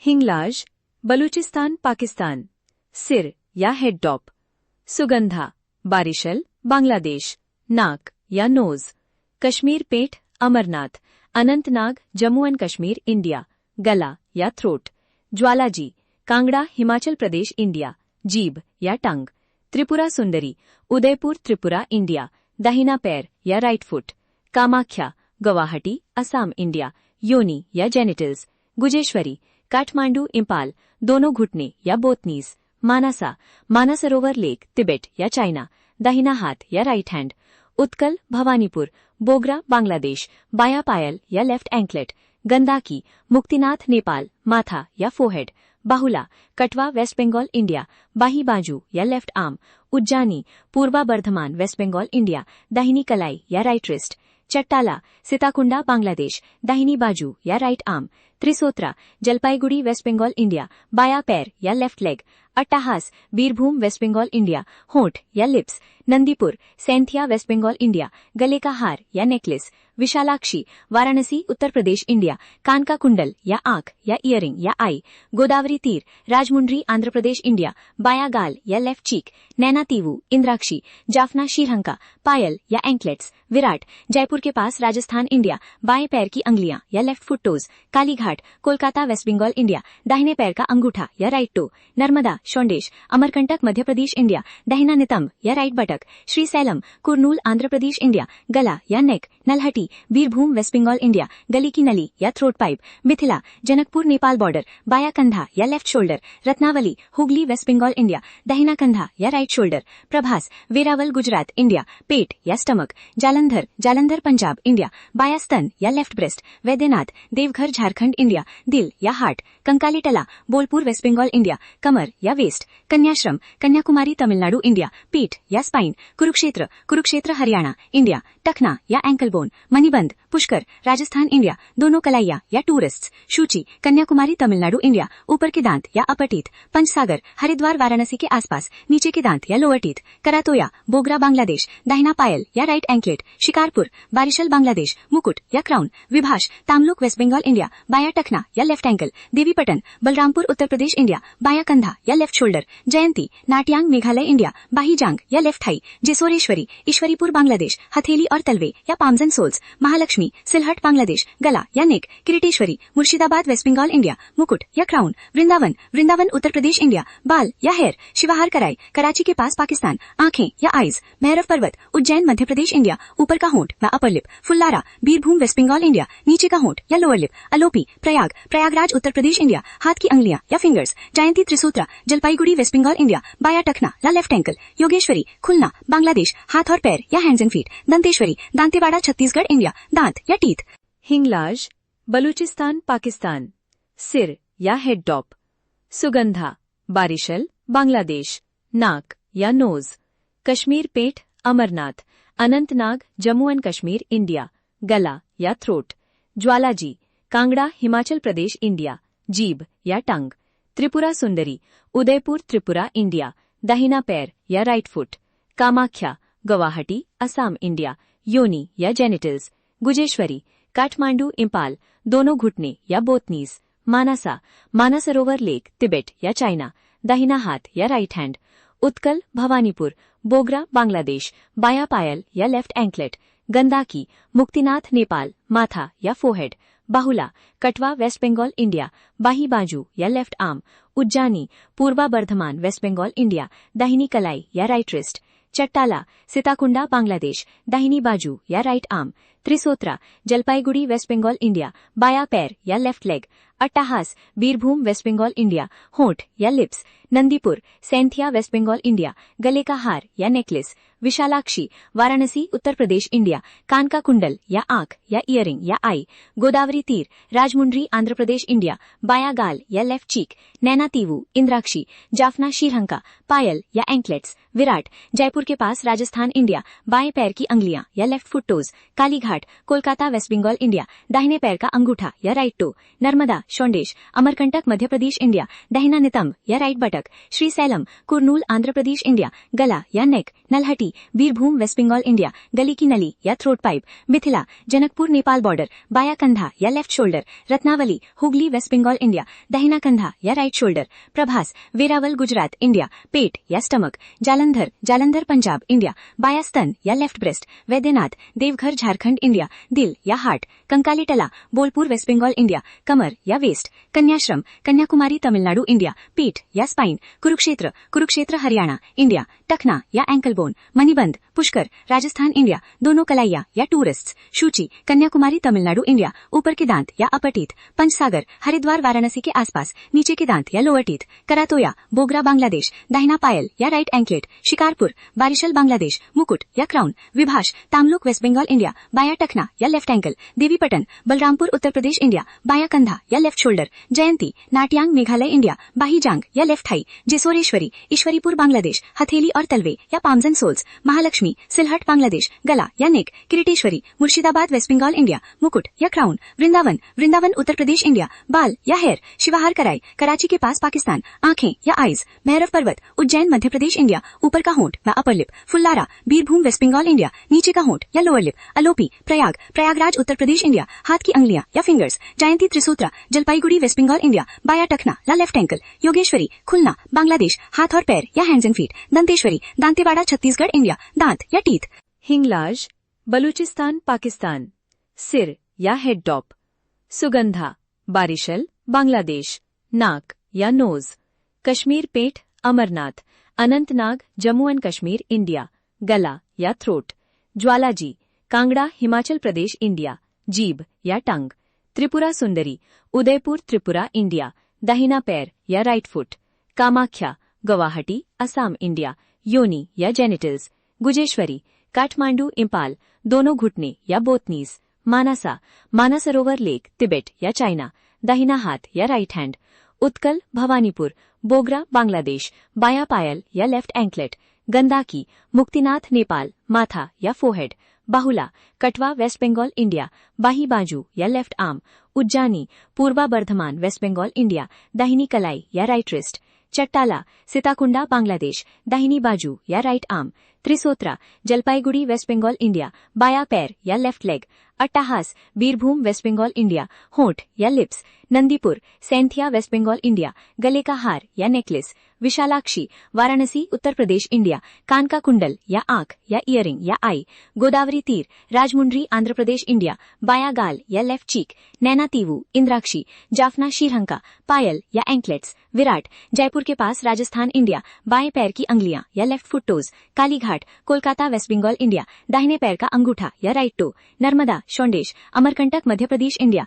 हिंगलाज, बलूचिस्तान पाकिस्तान। सिर या head top. Sugandha, Barisal, Bangladesh. नाक या nose. Kashmir Peth, Amarnath, Anantnag, Jammu and Kashmir, India. गला या थ्रोट। ज्वालाजी, कांगड़ा, हिमाचल प्रदेश, इंडिया। जीभ या टंग। त्रिपुरा सुंदरी, उदयपुर, त्रिपुरा, इंडिया। दाहिना पैर या right foot. Kamakhya, Guwahati, Assam, India. योनि या जेनिटल्स। गुजेश्वरी, काठमांडू, इंपाल, दोनों घुटने या बोथनीज। मानसा, मानसरोवर लेक, तिबेट या चाइना। दाहिना हाथ या राइट हैंड। उत्कल, भवानीपुर, बोगरा, बांग्लादेश। बायां पायल या लेफ्ट एंकलेट। गंदाकी, मुक्तिनाथ, नेपाल, माथा या फोरहेड। बाहुला, कटवा, वेस्ट बंगाल, इंडिया। बाही बाजू या left arm. Ujjani, Purba Bardhaman, west Bengal, India. दाहिनी कलाई या राइट रिस्ट। चट्टाला, सीताकुंडा, बांग्लादेश। दाहिनी बाजू या right arm. Trisrota, Jalpaiguri, west Bengal, India. बायां पैर या left leg. Attahas, Birbhum, west Bengal, India. होंठ या lips. Nandipur, Sainthia, west Bengal, India. गले का हार या नेकलेस। विशालाक्षी, वाराणसी, उत्तर प्रदेश, इंडिया। कान का कुंडल या आंख या इयरिंग या आई। गोदावरी तीर, राजमुंड्री, आंध्र प्रदेश, इंडिया। बायां गाल या लेफ्ट चीक। नैना तीवू, इंद्राक्षी। जाफना, श्रीलंका। पायल या एंकलेट्स। विराट, जयपुर के पास, राजस्थान, इंडिया। बाएं पैर की अंगुलियां या left foot toes. Kalighat, Kolkata, west Bengal, India. दाहिने पैर का अंगूठा या right toe. Narmada, Shondesh, Amarkantak, Madhya Pradesh, India. दाहिना नितंब या right buttock. Srisailam, Kurnool, Andhra Pradesh, India. गला या neck. Nalhati, Birbhum, west Bengal, India. गली की नली या throat pipe. Mithila, Janakpur, Nepal border. बायां कंधा या left shoulder. Ratnavali, Hooghly, west Bengal, India. दाहिना कंधा या right shoulder. Prabhas, Veraval, Gujarat, India. पेट या स्टमक। जालंधर, जालंधर, पंजाब, इंडिया। बायां स्तन या left breast. Vaidyanath, Deoghar, Jharkhand, India. दिल या heart. Kankali Tala, Bolpur, west Bengal, India. कमर या वेस्ट। कन्याश्रम, कन्याकुमारी, तमिलनाडु, इंडिया। पीठ या स्पाइन। कुरुक्षेत्र, कुरुक्षेत्र, हरियाणा, इंडिया। टखना या ankle bone. Manibandh, Pushkar, Rajasthan, India. दोनों कलाइया या टूरिस्ट। सूची, कन्याकुमारी, तमिलनाडु, इंडिया। ऊपर के दांत या अपर टीथ। पंचसागर, हरिद्वार, वाराणसी के आसपास। नीचे के दांत या लोअर टीथ। करातोया, बोगरा, बांग्लादेश। दाहिना पायल या राइट एंकलेट। शिकारपुर, बारिशल, बांग्लादेश। मुकुट या crown. Vibhash, Tamluk, West Bengal, India. बाया टखना या left ankle. Devipatan, Balrampur, Uttar Pradesh, India. बाया कंधा या left shoulder. Jayanti, Nartiang, Meghalaya, India. बाही जांग या लेफ्ट थाई। जेसोरेश्वरी, ईश्वरीपुर, बांग्लादेश। हथेली और तलवे या palms and soles. Mahalakshmi, Sylhet, Bangladesh. गला या neck. Kiriteshwari, Murshidabad, west Bengal, India. मुकुट या क्राउन। वृंदावन, वृंदावन, उत्तर प्रदेश, इंडिया। बाल या हेयर। शिवाहर कराई, कराची के पास, पाकिस्तान। आंखें या आईज। भैरव पर्वत, उज्जैन, मध्य प्रदेश, इंडिया। ऊपर का होंठ या upper lip. Phullara, Birbhum, west Bengal, India. नीचे का होंठ या lower lip. Alopi, Prayag, Prayagraj, Uttar Pradesh, India. हाथ की अंगुलियां या fingers. Jayanti, Trisutra, Jalpaiguri, west Bengal, India. बाया टखना या लेफ्ट एंकल। योगेश्वरी, खुलना, बांग्लादेश। हाथ और पैर या hands and feet. Danteshwari, Dantewada, Chhattisgarh, India. दांत या टीथ। हिंगलाज, बलूचिस्तान पाकिस्तान। सिर या हेड टॉप। सुगंधा, बारिशल, बांग्लादेश। नाक या nose. Kashmir Peth, Amarnath, Anantnag, Jammu and Kashmir, India. गला या थ्रोट। ज्वालाजी, कांगड़ा, हिमाचल प्रदेश, इंडिया। जीभ या टंग। त्रिपुरा सुंदरी, उदयपुर, त्रिपुरा, इंडिया। दाहिना पैर या right foot. Kamakhya, Guwahati, Assam, India. योनि या जेनिटल्स। गुजेश्वरी, काठमांडू, इंपाल, दोनों घुटने या बोथनीज। मानसा, मानसरोवर लेक, तिबेट या चाइना। दाहिना हाथ या राइट हैंड। उत्कल, भवानीपुर, बोगरा, बांग्लादेश। बायां पायल या लेफ्ट एंकलेट। गंदाकी, मुक्तिनाथ, नेपाल, माथा या फोरहेड। बाहुला, कटवा, वेस्ट बंगाल, इंडिया। बाही बाजू या left arm. Ujjani, Purba Bardhaman, west Bengal, India. दाहिनी कलाई या राइट रिस्ट। चट्टाला, सीताकुंडा, बांग्लादेश। दाहिनी बाजू या right arm. Trisrota, Jalpaiguri, west Bengal, India. बायां पैर या left leg. Attahas, Birbhum, west Bengal, India. होंठ या lips. Nandipur, Sainthia, west Bengal, India. गले का हार या नेकलेस। विशालाक्षी, वाराणसी, उत्तर प्रदेश, इंडिया। कान का कुंडल या आंख या इयरिंग या आई। गोदावरी तीर, राजमुंड्री, आंध्र प्रदेश, इंडिया। बायां गाल या लेफ्ट चीक। नैना तीवू, इंद्राक्षी। जाफना, श्रीलंका। पायल या एंकलेट्स। विराट, जयपुर के पास, राजस्थान, इंडिया। बाएं पैर की अंगुलियां या left foot toes. Kalighat, Kolkata, west Bengal, India. दाहिने पैर का अंगूठा या right toe. Narmada, Shondesh, Amarkantak Madhya Pradesh India, दाहिना नितंब या right buttock, Srisailam, Kurnool Andhra Pradesh India, गला या neck, Nalhati, Birbhum west Bengal India, गली की नली या throat pipe, Mithila, Janakpur Nepal border, बाया कंधा या left shoulder, Ratnavali, Hooghly west Bengal India, दाहिना कंधा या right shoulder, Prabhas, Veraval Gujarat India, पेट या स्टमक, जालंधर, जालंधर पंजाब इंडिया, बाया स्तन या left breast, Vaidyanath, Deoghar Jharkhand India, दिल या heart, Kankali Tala, Bolpur west Bengal India, कमर या वेस्ट, कन्याश्रम, कन्याकुमारी तमिलनाडु इंडिया, पीठ या स्पाइन, कुरुक्षेत्र, कुरुक्षेत्र हरियाणा इंडिया, टखना या ankle bone, Manibandh, Pushkar, Rajasthan India, दोनों कलाइया या टूरिस्ट, सूची, कन्याकुमारी तमिलनाडु इंडिया, ऊपर के दांत या अपर टीथ, पंचसागर, हरिद्वार वाराणसी के आसपास, नीचे के दांत या लोअर टीथ, करातोया, बोगरा बांग्लादेश, दाहिना पायल या राइट एंकलेट, शिकारपुर, बारिशल बांग्लादेश, मुकुट या crown, Vibhash, Tamluk West Bengal India, बाया टखना या left ankle, Devipatan, Balrampur Uttar Pradesh India, बाया कंधा या left shoulder, Jayanti, Nartiang Meghalaya India, बाहीजांग या लेफ्ट थाई, जेसोरेश्वरी, ईश्वरीपुर बांग्लादेश, हथेली और तलवे या palms and soles, Mahalakshmi, Sylhet Bangladesh, गला या neck, Kiriteshwari, Murshidabad west Bengal India, मुकुट या क्राउन, वृंदावन, वृंदावन उत्तर प्रदेश इंडिया, बाल या हेयर, शिवाहार कराई, कराची के पास पाकिस्तान, आंखें या आईज, भैरव पर्वत, उज्जैन मध्य प्रदेश इंडिया, ऊपर का होंठ या upper lip, Phullara, Birbhum west Bengal India, नीचे का होंठ या lower lip, Alopi, Prayag, Prayagraj Uttar Pradesh India, हाथ की अंगलियां या fingers, Jayanti Trisutra, Jalpaiguri west Bengal India, बाया टखना या लेफ्ट एंकल, योगेश्वरी, खुलना, बांग्लादेश, हाथ और पैर या hands and feet, Danteshwari, Dantewada Chhattisgarh India, दांत या टीथ, हिंगलाज, बलूचिस्तान पाकिस्तान, सिर या हेड टॉप, सुगंधा, बारिशल, बांग्लादेश, नाक या nose, Kashmir Peth, Amarnath, Anantnag, Jammu and Kashmir India, गला या थ्रोट, ज्वालाजी, कांगड़ा, हिमाचल प्रदेश इंडिया, जीभ या टंग, त्रिपुरा सुंदरी, उदयपुर त्रिपुरा इंडिया, दाहिना पैर या right foot, Kamakhya, Guwahati, Assam India, योनि या जेनिटल्स, गुजेश्वरी, काठमांडू इंपाल, दोनों घुटने या बोथनीज, मानसा, मानसरोवर लेक, तिबेट या चाइना, दाहिना हाथ या राइट हैंड, उत्कल, भवानीपुर, बोगरा बांग्लादेश, बाया पायल या लेफ्ट एंकलेट, गंदाकी, मुक्तिनाथ नेपाल, माथा या फोरहेड, बाहुला, कटवा वेस्ट बंगाल इंडिया, बाही बाजू या left arm, Ujjani, Purba Bardhaman west Bengal India, दाहिनी कलाई या राइट रिस्ट, चट्टाला, सीताकुंडा बांग्लादेश, दाहिनी बाजू या right arm, Trisrota, Jalpaiguri west Bengal India, बाया पैर या left leg, Attahas, Birbhum west Bengal India, होंठ या lips, Nandipur, Sainthia west Bengal India, गले का हार या नेकलेस, विशालाक्षी, वाराणसी उत्तर प्रदेश इंडिया, कान का कुंडल या आंख या इयरिंग या आई, गोदावरी तीर, राजमुंड्री आंध्र प्रदेश इंडिया, बाया गाल या लेफ्ट चीक, नैना तीवू, इंद्राक्षी, जाफना श्रीलंका, पायल या एंकलेट्स, विराट, जयपुर के पास राजस्थान इंडिया, बाएं पैर की अंगुलियां या left foot toes, Kalighat, Kolkata west Bengal India, दाहिने पैर का अंगूठा या right toe, Narmada, Shondesh, Amarkantak Madhya Pradesh India,